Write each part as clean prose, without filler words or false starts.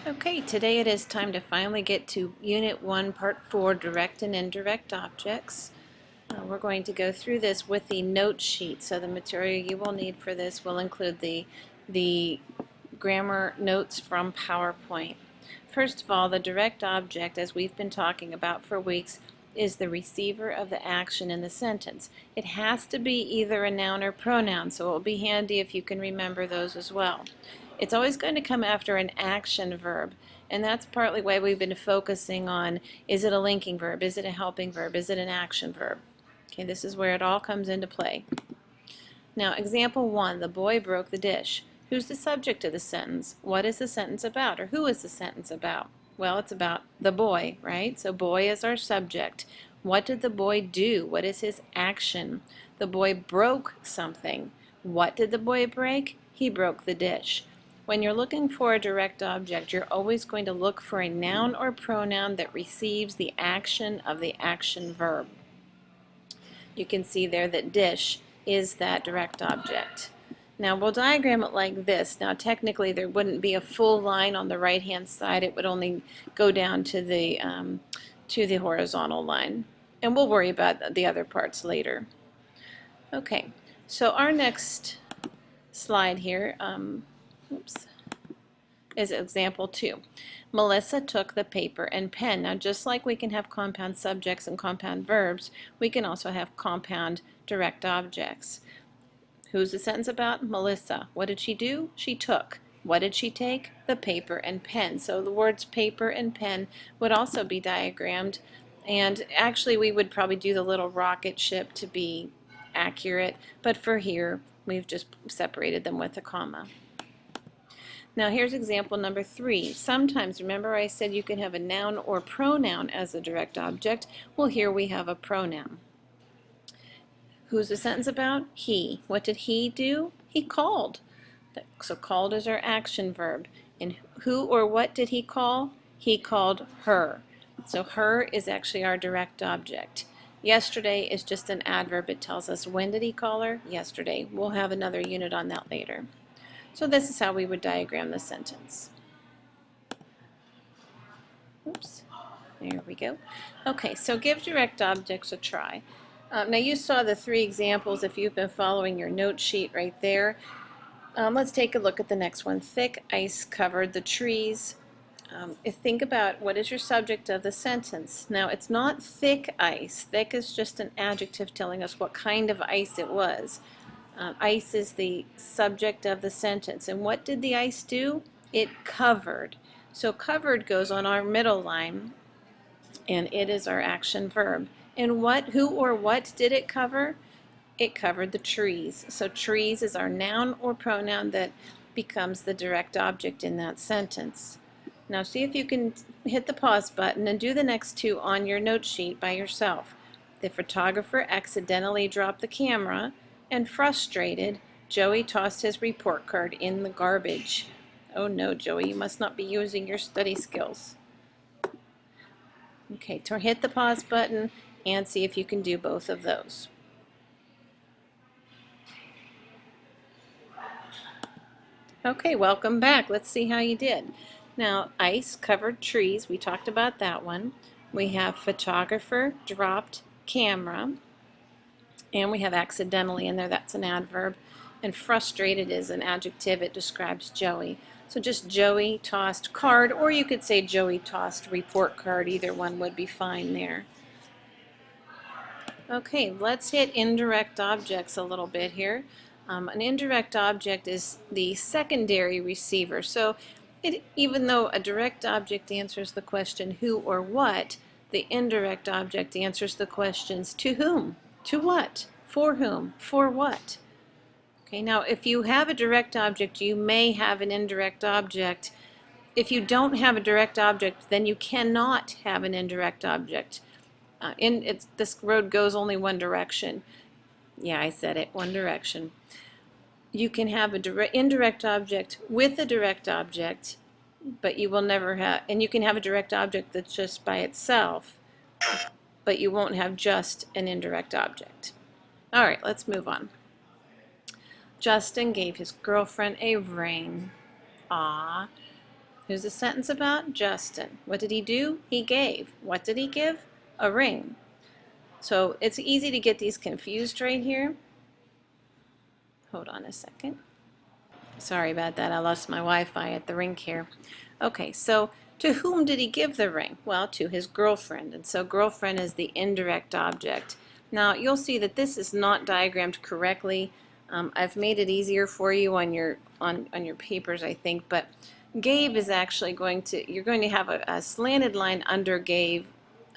Okay, today it is time to finally get to Unit 1, Part 4, Direct and Indirect Objects. We're going to go through this with the note sheet, so the material you will need for this will include the grammar notes from PowerPoint. First of all, the direct object, as we've been talking about for weeks, is the receiver of the action in the sentence. It has to be either a noun or pronoun, so it will be handy if you can remember those as well. It's always going to come after an action verb, and that's partly why we've been focusing on, is it a linking verb, is it a helping verb, is it an action verb? Okay, this is where it all comes into play. Now, example 1, the boy broke the dish. Who's the subject of the sentence? What is the sentence about? Or who is the sentence about? Well, it's about the boy, right? So boy is our subject. What did the boy do? What is his action? The boy broke something. What did the boy break? He broke the dish. When you're looking for a direct object, you're always going to look for a noun or pronoun that receives the action of the action verb. You can see there that dish is that direct object. Now we'll diagram it like this. Now technically there wouldn't be a full line on the right hand side. It would only go down to the horizontal line. And we'll worry about the other parts later. Okay, so our next slide here, is example 2. Melissa took the paper and pen. Now just like we can have compound subjects and compound verbs, we can also have compound direct objects. Who's the sentence about? Melissa. What did she do? She took. What did she take? The paper and pen. So the words paper and pen would also be diagrammed, and actually we would probably do the little rocket ship to be accurate, but for here we've just separated them with a comma. Now here's example number 3. Sometimes, remember I said you can have a noun or pronoun as a direct object. Well, here we have a pronoun. Who's the sentence about? He. What did he do? He called. So called is our action verb. And who or what did he call? He called her. So her is actually our direct object. Yesterday is just an adverb. It tells us when did he call her? Yesterday. We'll have another unit on that later. So this is how we would diagram the sentence. Oops, there we go. Okay, so give direct objects a try. Now you saw the 3 examples if you've been following your note sheet right there. Let's take a look at the next one. Thick ice covered the trees. Think about what is your subject of the sentence. Now it's not thick ice. Thick is just an adjective telling us what kind of ice it was. Ice is the subject of the sentence. And what did the ice do? It covered. So covered goes on our middle line, and it is our action verb. And who or what did it cover? It covered the trees. So trees is our noun or pronoun that becomes the direct object in that sentence. Now see if you can hit the pause button and do the next 2 on your note sheet by yourself. The photographer accidentally dropped the camera, and frustrated, Joey tossed his report card in the garbage. Oh no, Joey, you must not be using your study skills. Okay, so hit the pause button and see if you can do both of those. Okay, welcome back. Let's see how you did. Now, ice covered trees, we talked about that one. We have photographer dropped camera. And we have accidentally in there, that's an adverb. And frustrated is an adjective, it describes Joey. So just Joey tossed card, or you could say Joey tossed report card, either one would be fine there. Okay, let's hit indirect objects a little bit here. An indirect object is the secondary receiver. So even though a direct object answers the question who or what, the indirect object answers the questions to whom, to what, for whom, for what. Okay, now if you have a direct object, you may have an indirect object. If you don't have a direct object, then you cannot have an indirect object. This road goes only one direction. Yeah, I said it, one direction. You can have an indirect object with a direct object, but you will never have, and you can have a direct object that's just by itself, but you won't have just an indirect object. All right, let's move on. Justin gave his girlfriend a ring. Ah. Who's the sentence about? Justin. What did he do? He gave. What did he give? A ring. So it's easy to get these confused right here. Hold on a second. Sorry about that. I lost my Wi-Fi at the rink here. Okay, so to whom did he give the ring? Well, to his girlfriend. And so girlfriend is the indirect object. Now, you'll see that this is not diagrammed correctly. I've made it easier for you on your papers, I think, but gave is actually you're going to have a slanted line under gave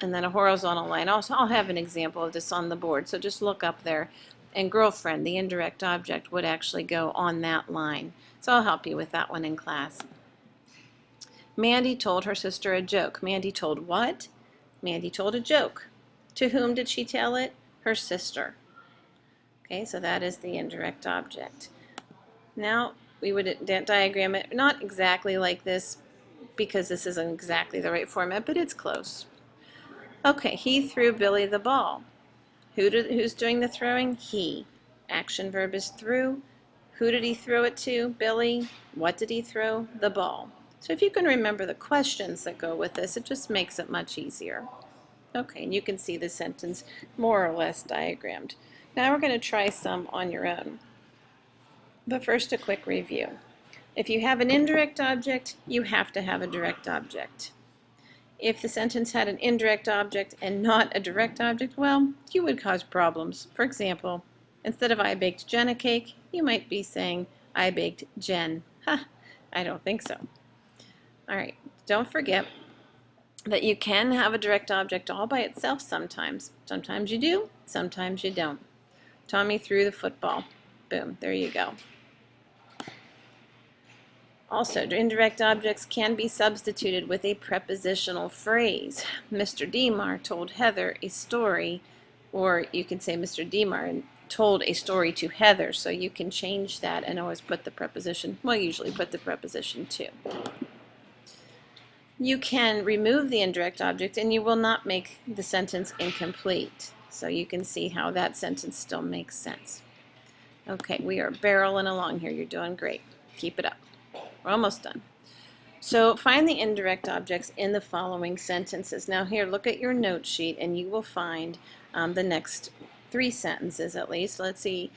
and then a horizontal line. Also, I'll have an example of this on the board, so just look up there. And girlfriend, the indirect object, would actually go on that line. So I'll help you with that one in class. Mandy told her sister a joke. Mandy told what? Mandy told a joke. To whom did she tell it? Her sister. Okay, so that is the indirect object. Now, we would diagram it not exactly like this because this isn't exactly the right format, but it's close. Okay, he threw Billy the ball. Who's doing the throwing? He. Action verb is threw. Who did he throw it to? Billy. What did he throw? The ball. So if you can remember the questions that go with this, it just makes it much easier. Okay, and you can see the sentence more or less diagrammed. Now we're going to try some on your own. But first, a quick review. If you have an indirect object, you have to have a direct object. If the sentence had an indirect object and not a direct object, well, you would cause problems. For example, instead of I baked Jen a cake, you might be saying I baked Jen. Ha, I don't think so. All right, don't forget that you can have a direct object all by itself sometimes. Sometimes you do, sometimes you don't. Tommy threw the football. Boom, there you go. Also, indirect objects can be substituted with a prepositional phrase. Mr. Demar told Heather a story, or you can say Mr. Demar told a story to Heather, so you can change that and always put the preposition, well, usually put the preposition to. You can remove the indirect object and you will not make the sentence incomplete. So you can see how that sentence still makes sense. Okay, we are barreling along here. You're doing great. Keep it up. We're almost done. So find the indirect objects in the following sentences. Now here, look at your note sheet and you will find the next 3 sentences at least. Let's see,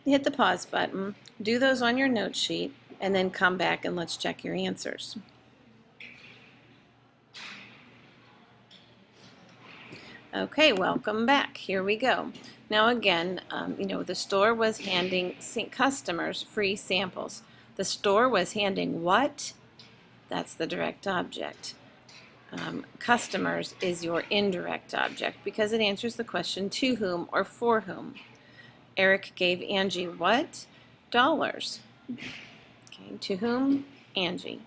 hit the pause button, do those on your note sheet, and then come back and let's check your answers. Okay, welcome back. Here we go. Now again, the store was handing customers free samples. The store was handing what? That's the direct object. Customers is your indirect object because it answers the question to whom or for whom. Eric gave Angie what? Dollars. Okay, to whom? Angie.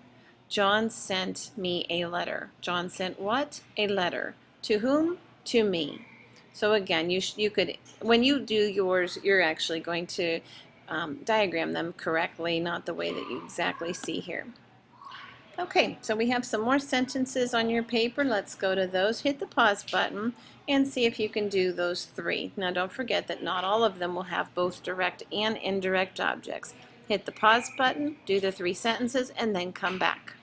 John sent me a letter. John sent what? A letter. To whom? To me. So again, you could, when you do yours, you're actually going to diagram them correctly, not the way that you exactly see here. Okay, so we have some more sentences on your paper. Let's go to those. Hit the pause button and see if you can do those 3. Now don't forget that not all of them will have both direct and indirect objects. Hit the pause button, do the 3 sentences, and then come back.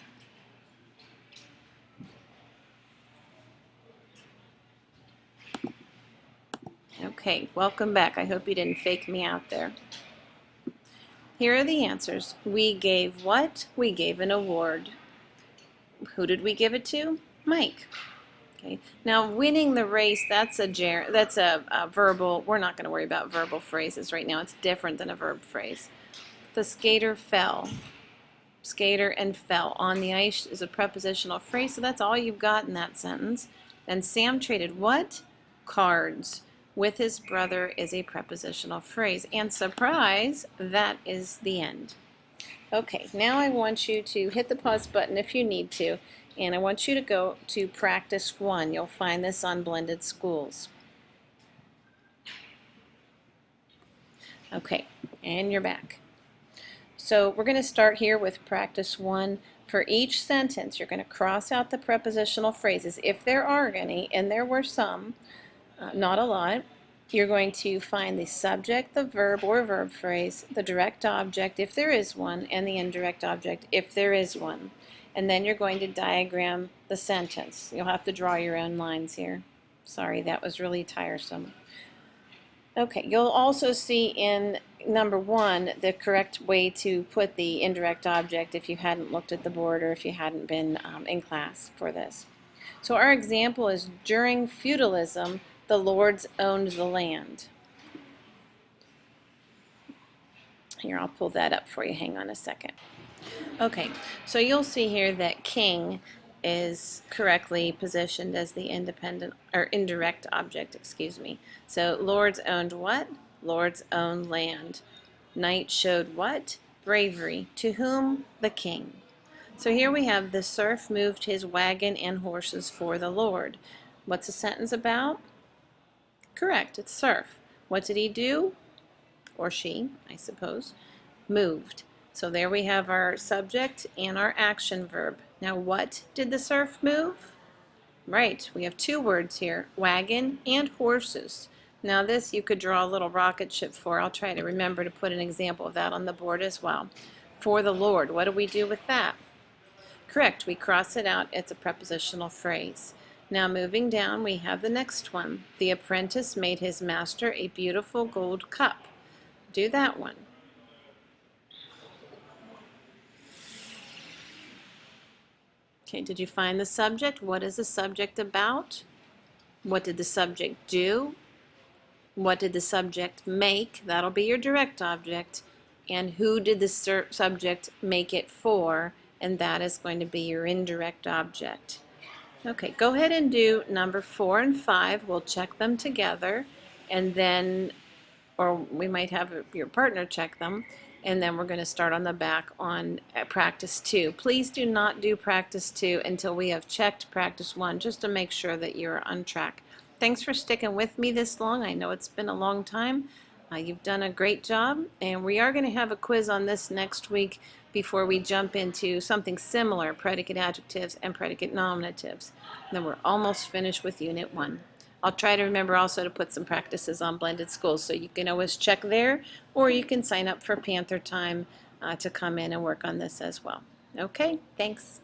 Okay, welcome back. I hope you didn't fake me out there. Here are the answers. We gave what? We gave an award. Who did we give it to? Mike. Okay. Now, winning the race, that's a verbal. We're not going to worry about verbal phrases right now. It's different than a verb phrase. The skater fell. Skater and fell. On the ice is a prepositional phrase, so that's all you've got in that sentence. And Sam traded what? Cards with his brother is a prepositional phrase. And surprise, that is the end. Okay, now I want you to hit the pause button if you need to, and I want you to go to practice 1. You'll find this on Blended Schools. Okay, and you're back. So we're going to start here with practice 1. For each sentence, you're going to cross out the prepositional phrases, if there are any, and there were some, not a lot. You're going to find the subject, the verb or verb phrase, the direct object if there is one, and the indirect object if there is one. and then you're going to diagram the sentence. You'll have to draw your own lines here. Sorry, that was really tiresome. Okay, you'll also see in number 1 the correct way to put the indirect object if you hadn't looked at the board or if you hadn't been in class for this. So our example is, during feudalism, the lords owned the land. Here, I'll pull that up for you. Hang on a second. Okay, so you'll see here that king is correctly positioned as the independent or indirect object, excuse me. So lords owned what? Lords owned land. Knight showed what? Bravery. To whom? The king. So here we have, the serf moved his wagon and horses for the lord. What's the sentence about? Correct, it's serf. What did he do? Or she, I suppose. Moved. So there we have our subject and our action verb. Now, what did the serf move? Right, we have 2 words here, wagon and horses. Now this you could draw a little rocket ship for. I'll try to remember to put an example of that on the board as well. For the Lord, what do we do with that? Correct, we cross it out. It's a prepositional phrase. Now moving down, we have the next one. The apprentice made his master a beautiful gold cup. Do that one. Okay, did you find the subject? What is the subject about? What did the subject do? What did the subject make? That'll be your direct object. And who did the subject make it for? And that is going to be your indirect object. Okay, go ahead and do number 4 and 5. We'll check them together, and then, or we might have your partner check them, and then we're going to start on the back on practice 2. Please do not do practice 2 until we have checked practice 1, just to make sure that you're on track. Thanks for sticking with me this long. I know it's been a long time. You've done a great job, and we are going to have a quiz on this next week before we jump into something similar, predicate adjectives and predicate nominatives. Then we're almost finished with Unit 1. I'll try to remember also to put some practices on Blended Schools, so you can always check there, or you can sign up for Panther Time to come in and work on this as well. Okay, thanks.